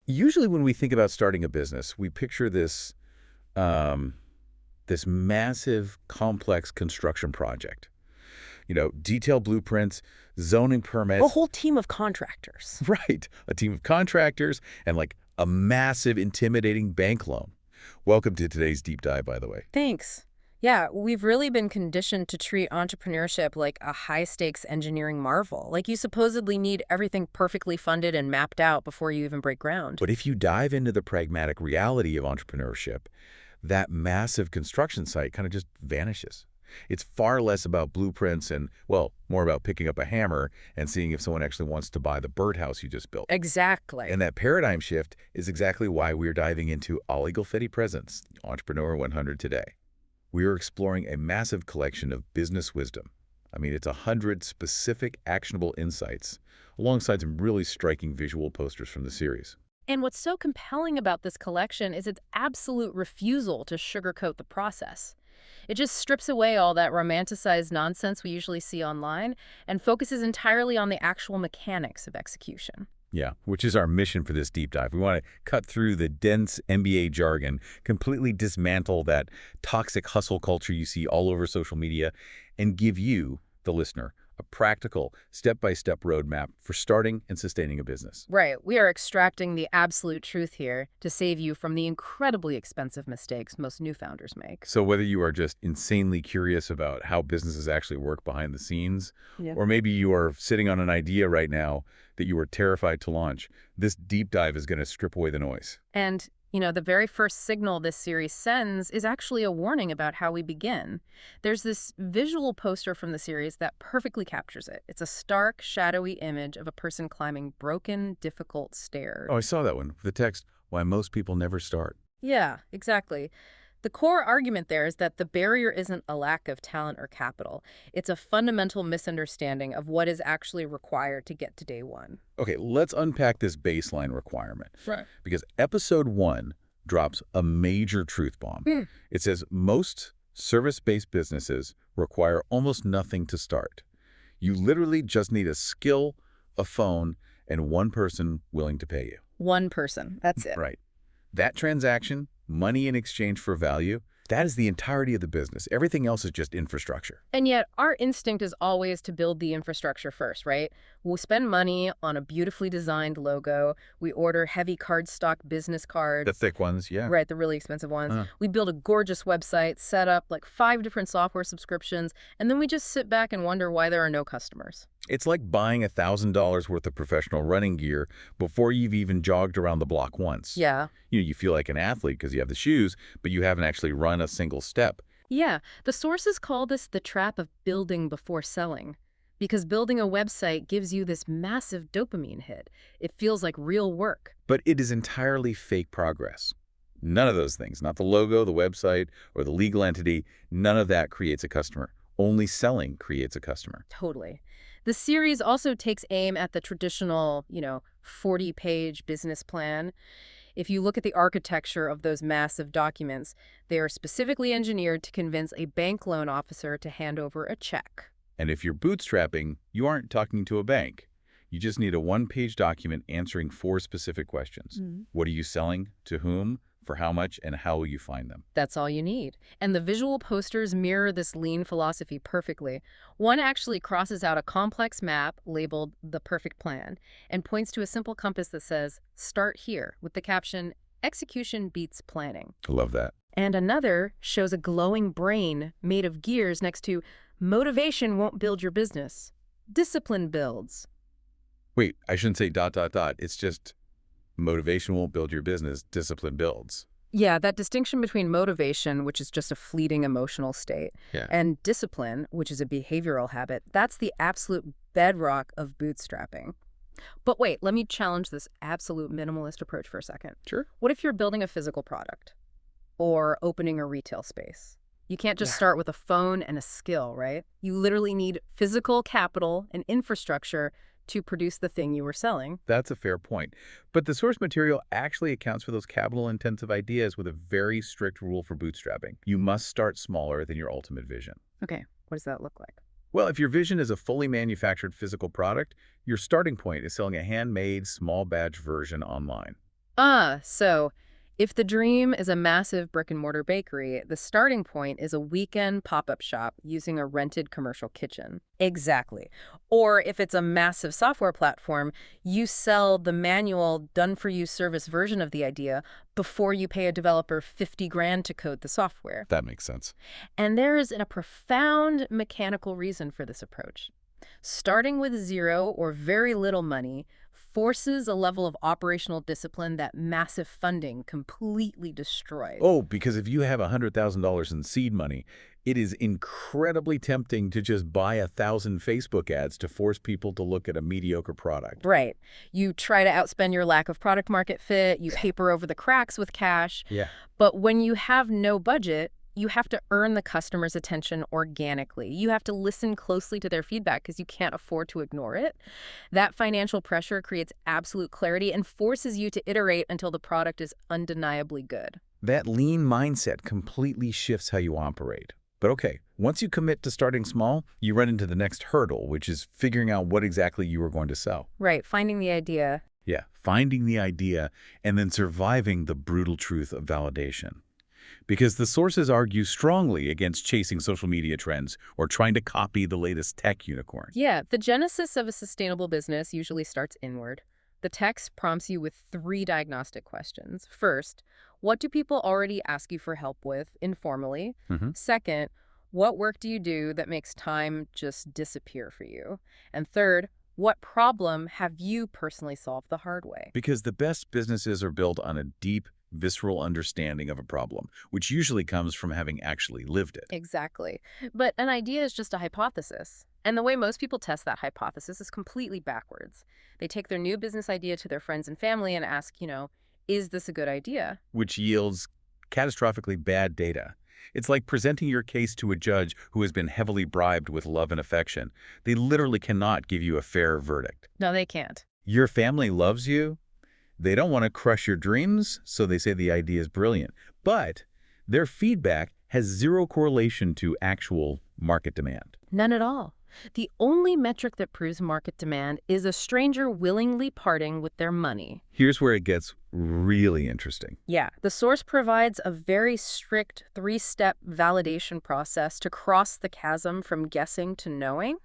Usually when we think about starting a business, we picture um, this massive, complex construction project. Detailed blueprints, zoning A permits, whole team of contractors. right, a team of contractors, and like a massive, intimidating bank loan. Welcome to today's deep dive, by the way. Thanks. Yeah, we've really been conditioned to treat entrepreneurship like a high-stakes engineering marvel. Like you supposedly need everything perfectly funded and mapped out before you even break ground. But if you dive into the pragmatic reality of entrepreneurship, that massive construction site kind of just vanishes. It's far less about blueprints and, well, more about picking up a hammer and seeing if someone actually wants to buy the birdhouse you just built. Exactly. And that paradigm shift is exactly why we're diving into All Eagle Fetty Presents, Entrepreneur 100 today. We are exploring a massive collection of business wisdom. I mean, it's 100 specific, actionable insights, alongside some really striking visual posters from the series. And what's so compelling about this collection is its absolute refusal to sugarcoat the process. It just strips away all that romanticized nonsense we usually see online and focuses entirely on the actual mechanics of execution. Yeah, which is our mission for this deep dive. We want to cut through the dense MBA jargon, completely dismantle that toxic hustle culture you see all over social media, and give you, the listener, a practical, step-by-step roadmap for starting and sustaining a business. Right, we are extracting the absolute truth here to save you from the incredibly expensive mistakes most new founders make. So whether you are just insanely curious about how businesses actually work behind the scenes, Yeah. or maybe you are sitting on an idea right now that you are terrified to launch, this deep dive is going to strip away the noise. And, the very first signal this series sends is actually a warning about how we begin. There's this visual poster from the series that perfectly captures it. It's a stark, shadowy image of a person climbing broken, difficult stairs. Oh, I saw that one with the text, "Why most people never start." Yeah, exactly. The core argument there is that the barrier isn't a lack of talent or capital. It's a fundamental misunderstanding of what is actually required to get to day one. Okay, let's unpack this baseline requirement. Right. Because episode 1 drops a major truth bomb. It says most service-based businesses require almost nothing to start. You literally just need a skill, a phone, and one person willing to pay you. One person. That's it. Right. That transaction, money in exchange for value, that is the entirety of the business. Everything else is just infrastructure. And yet, our instinct is always to build the infrastructure first, right? We'll spend money on a beautifully designed logo. We order heavy cardstock business cards. The thick ones, yeah. Right, the really expensive ones. We build a gorgeous website, set up like 5 different software subscriptions, and then we just sit back and wonder why there are no customers. It's like buying $1,000 worth of professional running gear before you've even jogged around the block once. Yeah. You feel like an athlete because you have the shoes, but you haven't actually run a single step. Yeah, the sources call this the trap of building before selling. Because building a website gives you this massive dopamine hit. It feels like real work. But it is entirely fake progress. None of those things, not the logo, the website, or the legal entity, none of that creates a customer. Only selling creates a customer. Totally. The series also takes aim at the traditional, 40-page business plan. If you look at the architecture of those massive documents, they are specifically engineered to convince a bank loan officer to hand over a check. And if you're bootstrapping, you aren't talking to a bank. You just need a one-page document answering 4 specific questions. What are you selling? To whom? For how much? And how will you find them? That's all you need. And the visual posters mirror this lean philosophy perfectly. One actually crosses out a complex map labeled The Perfect Plan and points to a simple compass that says, "Start here," with the caption, "Execution beats planning." I love that. And another shows a glowing brain made of gears next to, "Motivation won't build your business. Discipline builds." Wait, I shouldn't say ... It's just motivation won't build your business, discipline builds. Yeah, that distinction between motivation, which is just a fleeting emotional state, Yeah. and discipline, which is a behavioral habit, that's the absolute bedrock of bootstrapping. But wait, let me challenge this absolute minimalist approach for a second. Sure. What if you're building a physical product or opening a retail space? You can't just start with a phone and a skill, right? You literally need physical capital and infrastructure to produce the thing you were selling. That's a fair point. But the source material actually accounts for those capital-intensive ideas with a very strict rule for bootstrapping. You must start smaller than your ultimate vision. Okay, what does that look like? Well, if your vision is a fully manufactured physical product, your starting point is selling a handmade, small batch version online. So if the dream is a massive brick-and-mortar bakery, the starting point is a weekend pop-up shop using a rented commercial kitchen. Exactly. Or if it's a massive software platform, you sell the manual done-for-you service version of the idea before you pay a developer 50 grand to code the software. That makes sense. And there is a profound mechanical reason for this approach. Starting with zero or very little money forces a level of operational discipline that massive funding completely destroys. Oh, because if you have $100,000 in seed money, it is incredibly tempting to just buy 1,000 Facebook ads to force people to look at a mediocre product. Right. You try to outspend your lack of product market fit, you paper over the cracks with cash, Yeah. but when you have no budget, you have to earn the customer's attention organically. You have to listen closely to their feedback because you can't afford to ignore it. That financial pressure creates absolute clarity and forces you to iterate until the product is undeniably good. That lean mindset completely shifts how you operate. But okay, once you commit to starting small, you run into the next hurdle, which is figuring out what exactly you are going to sell. Right, finding the idea. Yeah, finding the idea and then surviving the brutal truth of validation. Because the sources argue strongly against chasing social media trends or trying to copy the latest tech unicorn. Yeah, the genesis of a sustainable business usually starts inward. The text prompts you with 3 diagnostic questions. First, what do people already ask you for help with informally? hmm Second, what work do you do that makes time just disappear for you? And third, what problem have you personally solved the hard way? Because the best businesses are built on a deep, visceral understanding of a problem, which usually comes from having actually lived it. Exactly. But an idea is just a hypothesis. And the way most people test that hypothesis is completely backwards. They take their new business idea to their friends and family and ask, is this a good idea? Which yields catastrophically bad data. It's like presenting your case to a judge who has been heavily bribed with love and affection. They literally cannot give you a fair verdict. No, they can't. Your family loves you. They don't want to crush your dreams, so they say the idea is brilliant. But their feedback has zero correlation to actual market demand. None at all. The only metric that proves market demand is a stranger willingly parting with their money. Here's where it gets really interesting. Yeah, the source provides a very strict 3-step validation process to cross the chasm from guessing to knowing.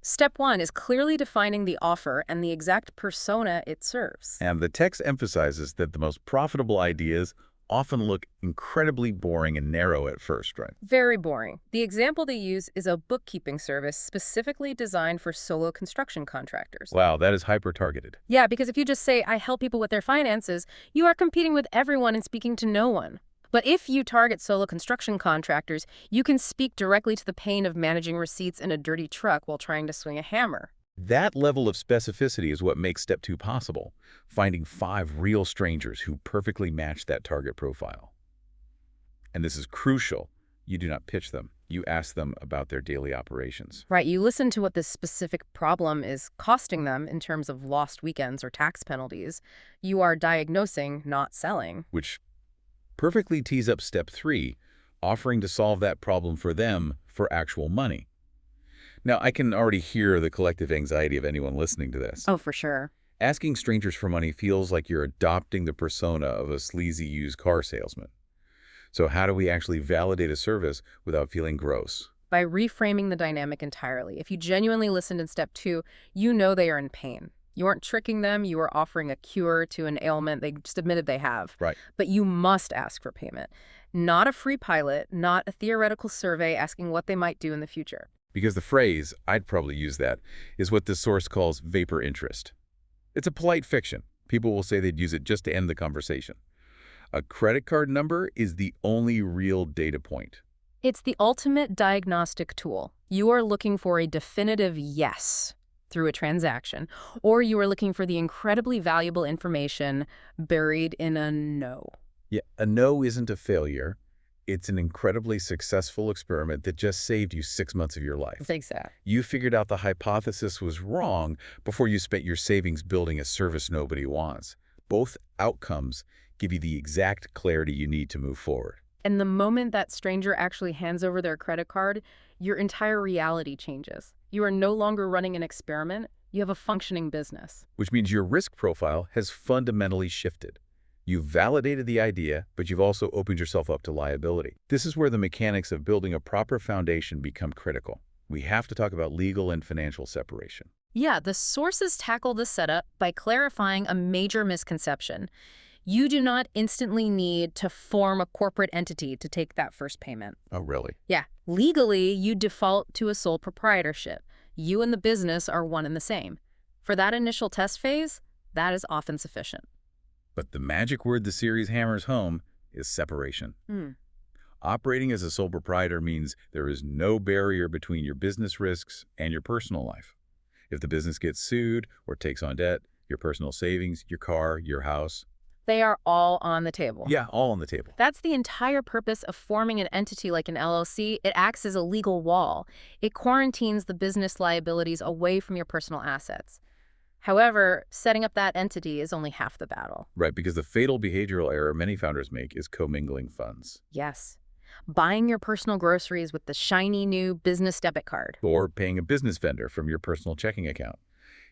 Step 1 is clearly defining the offer and the exact persona it serves. And the text emphasizes that the most profitable ideas often look incredibly boring and narrow at first, right? Very boring. The example they use is a bookkeeping service specifically designed for solo construction contractors. Wow, that is hyper-targeted. Yeah, because if you just say, I help people with their finances, you are competing with everyone and speaking to no one. But if you target solo construction contractors, you can speak directly to the pain of managing receipts in a dirty truck while trying to swing a hammer. That level of specificity is what makes step 2 possible, finding 5 real strangers who perfectly match that target profile. And this is crucial. You do not pitch them. You ask them about their daily operations. Right, you listen to what this specific problem is costing them in terms of lost weekends or tax penalties. You are diagnosing, not selling. Which perfectly tees up step 3, offering to solve that problem for them for actual money. Now, I can already hear the collective anxiety of anyone listening to this. Oh, for sure. Asking strangers for money feels like you're adopting the persona of a sleazy used car salesman. So how do we actually validate a service without feeling gross? By reframing the dynamic entirely. If you genuinely listened in step 2, you know they are in pain. You aren't tricking them. You are offering a cure to an ailment they just admitted they have. Right. But you must ask for payment. Not a free pilot, not a theoretical survey asking what they might do in the future. Because the phrase, I'd probably use that, is what this source calls vapor interest. It's a polite fiction. People will say they'd use it just to end the conversation. A credit card number is the only real data point. It's the ultimate diagnostic tool. You are looking for a definitive yes through a transaction, or you are looking for the incredibly valuable information buried in a no. Yeah, a no isn't a failure. It's an incredibly successful experiment that just saved you 6 months of your life. Exactly. You figured out the hypothesis was wrong before you spent your savings building a service nobody wants. Both outcomes give you the exact clarity you need to move forward. And the moment that stranger actually hands over their credit card, your entire reality changes. You are no longer running an experiment. You have a functioning business. Which means your risk profile has fundamentally shifted. You've validated the idea, but you've also opened yourself up to liability. This is where the mechanics of building a proper foundation become critical. We have to talk about legal and financial separation. Yeah, the sources tackle the setup by clarifying a major misconception. You do not instantly need to form a corporate entity to take that first payment. Oh, really? Yeah, legally, you default to a sole proprietorship. You and the business are one and the same. For that initial test phase, that is often sufficient. But the magic word the series hammers home is separation. Hmm. Operating as a sole proprietor means there is no barrier between your business risks and your personal life. If the business gets sued or takes on debt, your personal savings, your car, your house. They are all on the table. Yeah, all on the table. That's the entire purpose of forming an entity like an LLC. It acts as a legal wall. It quarantines the business liabilities away from your personal assets. However, setting up that entity is only half the battle. Right, because the fatal behavioral error many founders make is commingling funds. Yes. Buying your personal groceries with the shiny new business debit card. Or paying a business vendor from your personal checking account.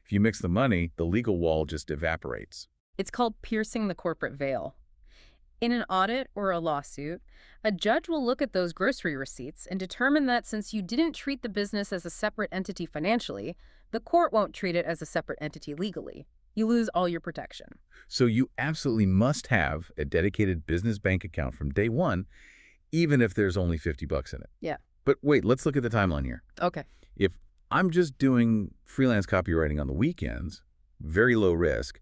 If you mix the money, the legal wall just evaporates. It's called piercing the corporate veil. In an audit or a lawsuit, a judge will look at those grocery receipts and determine that since you didn't treat the business as a separate entity financially, the court won't treat it as a separate entity legally. You lose all your protection. So you absolutely must have a dedicated business bank account from day one, even if there's only $50 in it. Yeah. But wait, let's look at the timeline here. Okay. If I'm just doing freelance copywriting on the weekends, very low risk,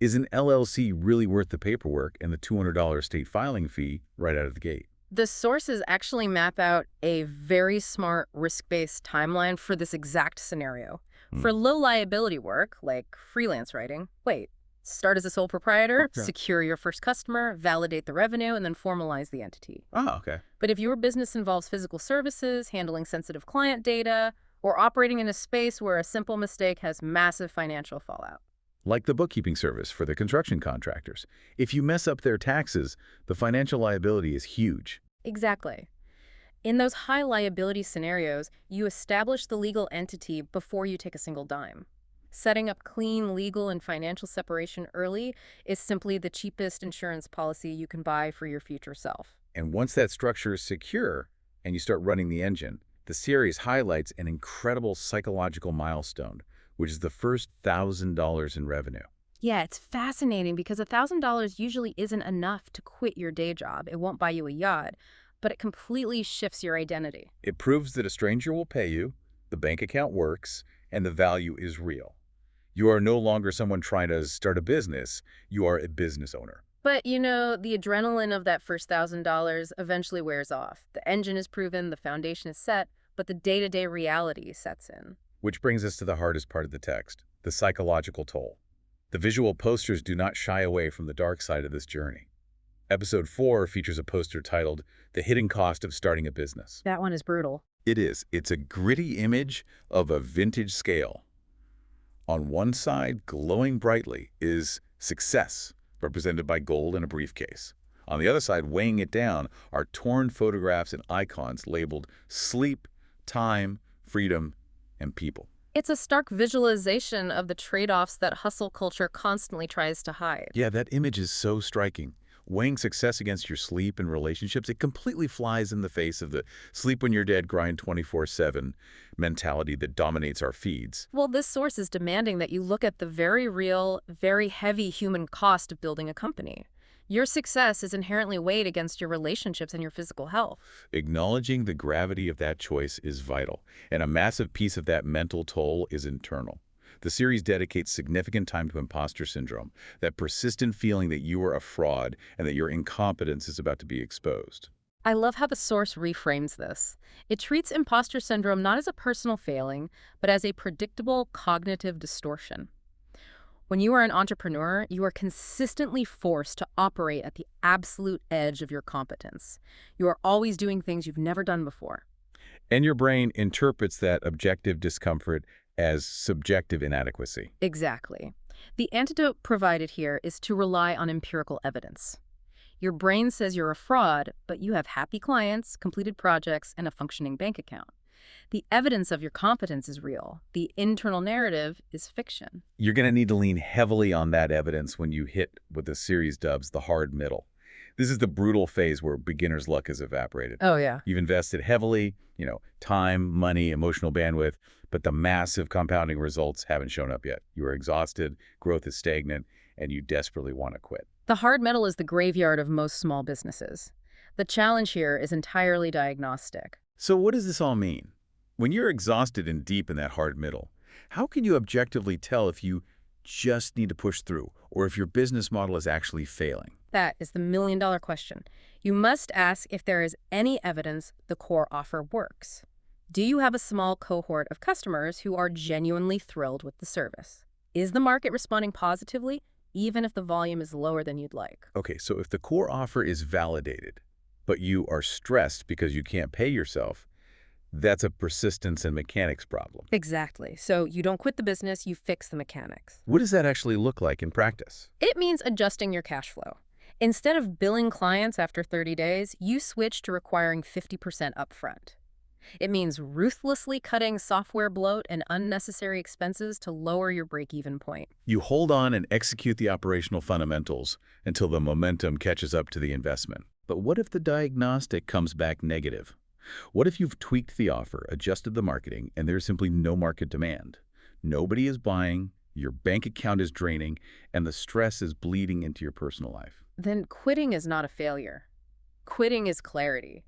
is an LLC really worth the paperwork and the $200 state filing fee right out of the gate? The sources actually map out a very smart risk-based timeline for this exact scenario. For low liability work, like freelance writing, start as a sole proprietor, secure your first customer, validate the revenue, and then formalize the entity. Oh, okay. But if your business involves physical services, handling sensitive client data, or operating in a space where a simple mistake has massive financial fallout. Like the bookkeeping service for the construction contractors. If you mess up their taxes, the financial liability is huge. Exactly. In those high liability scenarios, you establish the legal entity before you take a single dime. Setting up clean legal and financial separation early is simply the cheapest insurance policy you can buy for your future self. And once that structure is secure and you start running the engine, the series highlights an incredible psychological milestone, which is the first $1,000 in revenue. Yeah, it's fascinating because $1,000 usually isn't enough to quit your day job. It won't buy you a yacht, but it completely shifts your identity. It proves that a stranger will pay you, the bank account works, and the value is real. You are no longer someone trying to start a business. You are a business owner. But, you know, the adrenaline of that first $1,000 eventually wears off. The engine is proven, the foundation is set, but the day-to-day reality sets in. Which brings us to the hardest part of the text, the psychological toll. The visual posters do not shy away from the dark side of this journey. Episode 4 features a poster titled, "The Hidden Cost of Starting a Business." That one is brutal. It is. It's a gritty image of a vintage scale. On one side, glowing brightly, is success, represented by gold in a briefcase. On the other side, weighing it down, are torn photographs and icons labeled sleep, time, freedom, and people. It's a stark visualization of the trade-offs that hustle culture constantly tries to hide. Yeah, that image is so striking. Weighing success against your sleep and relationships, it completely flies in the face of the sleep when you're dead, grind 24/7 mentality that dominates our feeds. Well, this source is demanding that you look at the very real, very heavy human cost of building a company. Your success is inherently weighed against your relationships and your physical health. Acknowledging the gravity of that choice is vital, and a massive piece of that mental toll is internal. The series dedicates significant time to imposter syndrome, that persistent feeling that you are a fraud and that your incompetence is about to be exposed. I love how the source reframes this. It treats imposter syndrome not as a personal failing, but as a predictable cognitive distortion. When you are an entrepreneur, you are consistently forced to operate at the absolute edge of your competence. You are always doing things you've never done before. And your brain interprets that objective discomfort as subjective inadequacy. Exactly. The antidote provided here is to rely on empirical evidence. Your brain says you're a fraud, but you have happy clients, completed projects, and a functioning bank account. The evidence of your competence is real. The internal narrative is fiction. You're going to need to lean heavily on that evidence when you hit what the series dubs the hard middle. This is the brutal phase where beginner's luck has evaporated. Oh, yeah. You've invested heavily, time, money, emotional bandwidth, but the massive compounding results haven't shown up yet. You are exhausted, growth is stagnant, and you desperately want to quit. The hard metal is the graveyard of most small businesses. The challenge here is entirely diagnostic. So what does this all mean? When you're exhausted and deep in that hard middle, how can you objectively tell if you just need to push through or if your business model is actually failing? That is the million-dollar question. You must ask if there is any evidence the core offer works. Do you have a small cohort of customers who are genuinely thrilled with the service? Is the market responding positively, even if the volume is lower than you'd like? Okay, so if the core offer is validated, but you are stressed because you can't pay yourself, that's a persistence and mechanics problem. Exactly. So you don't quit the business, you fix the mechanics. What does that actually look like in practice? It means adjusting your cash flow. Instead of billing clients after 30 days, you switch to requiring 50% upfront. It means ruthlessly cutting software bloat and unnecessary expenses to lower your break-even point. You hold on and execute the operational fundamentals until the momentum catches up to the investment. But what if the diagnostic comes back negative? What if you've tweaked the offer, adjusted the marketing, and there's simply no market demand? Nobody is buying, your bank account is draining, and the stress is bleeding into your personal life. Then quitting is not a failure. Quitting is clarity.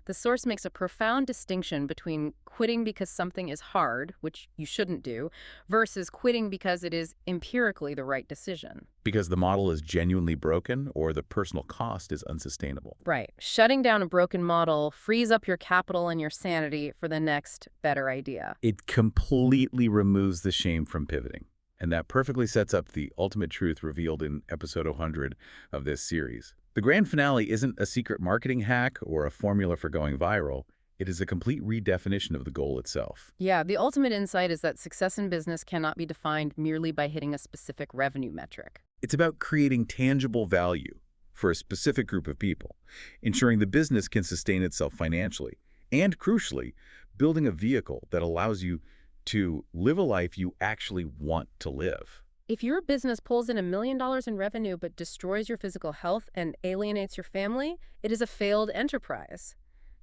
The source makes a profound distinction between quitting because something is hard, which you shouldn't do, versus quitting because it is empirically the right decision. Because the model is genuinely broken or the personal cost is unsustainable. Right. Shutting down a broken model frees up your capital and your sanity for the next better idea. It completely removes the shame from pivoting. And that perfectly sets up the ultimate truth revealed in episode 100 of this series. The grand finale isn't a secret marketing hack or a formula for going viral. It is a complete redefinition of the goal itself. Yeah, the ultimate insight is that success in business cannot be defined merely by hitting a specific revenue metric. It's about creating tangible value for a specific group of people, ensuring the business can sustain itself financially, and crucially, building a vehicle that allows you to live a life you actually want to live. If your business pulls in $1 million in revenue but destroys your physical health and alienates your family, it is a failed enterprise.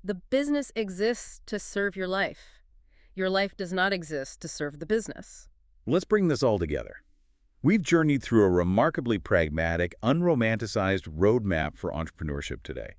The business exists to serve your life. Your life does not exist to serve the business. Let's bring this all together. We've journeyed through a remarkably pragmatic, unromanticized roadmap for entrepreneurship today.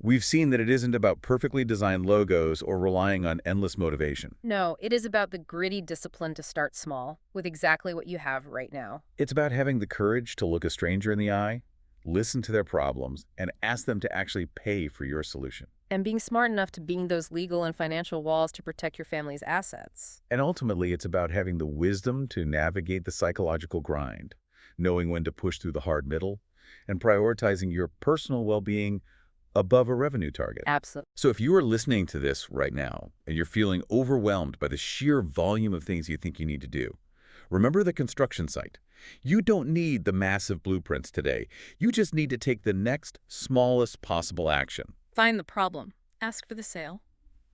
We've seen that it isn't about perfectly designed logos or relying on endless motivation. No, it is about the gritty discipline to start small with exactly what you have right now. It's about having the courage to look a stranger in the eye, listen to their problems, and ask them to actually pay for your solution. And being smart enough to being those legal and financial walls to protect your family's assets. And ultimately, it's about having the wisdom to navigate the psychological grind, knowing when to push through the hard middle, and prioritizing your personal well-being above a revenue target. Absolutely. So if you are listening to this right now and you're feeling overwhelmed by the sheer volume of things you think you need to do, remember the construction site. You don't need the massive blueprints today. You just need to take the next smallest possible action. Find the problem. Ask for the sale.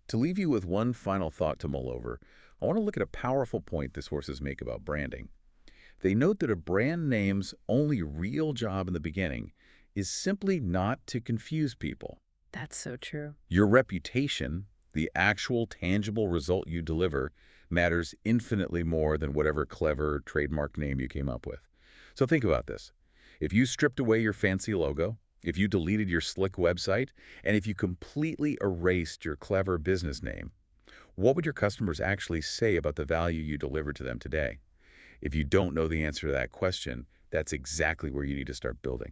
To leave you with one final thought to mull over, I want to look at a powerful point the sources make about branding. They note that a brand name's only real job in the beginning is simply not to confuse people. That's so true. Your reputation, the actual tangible result you deliver, matters infinitely more than whatever clever trademark name you came up with. So think about this. If you stripped away your fancy logo, if you deleted your slick website, and if you completely erased your clever business name, what would your customers actually say about the value you deliver to them today? If you don't know the answer to that question, that's exactly where you need to start building.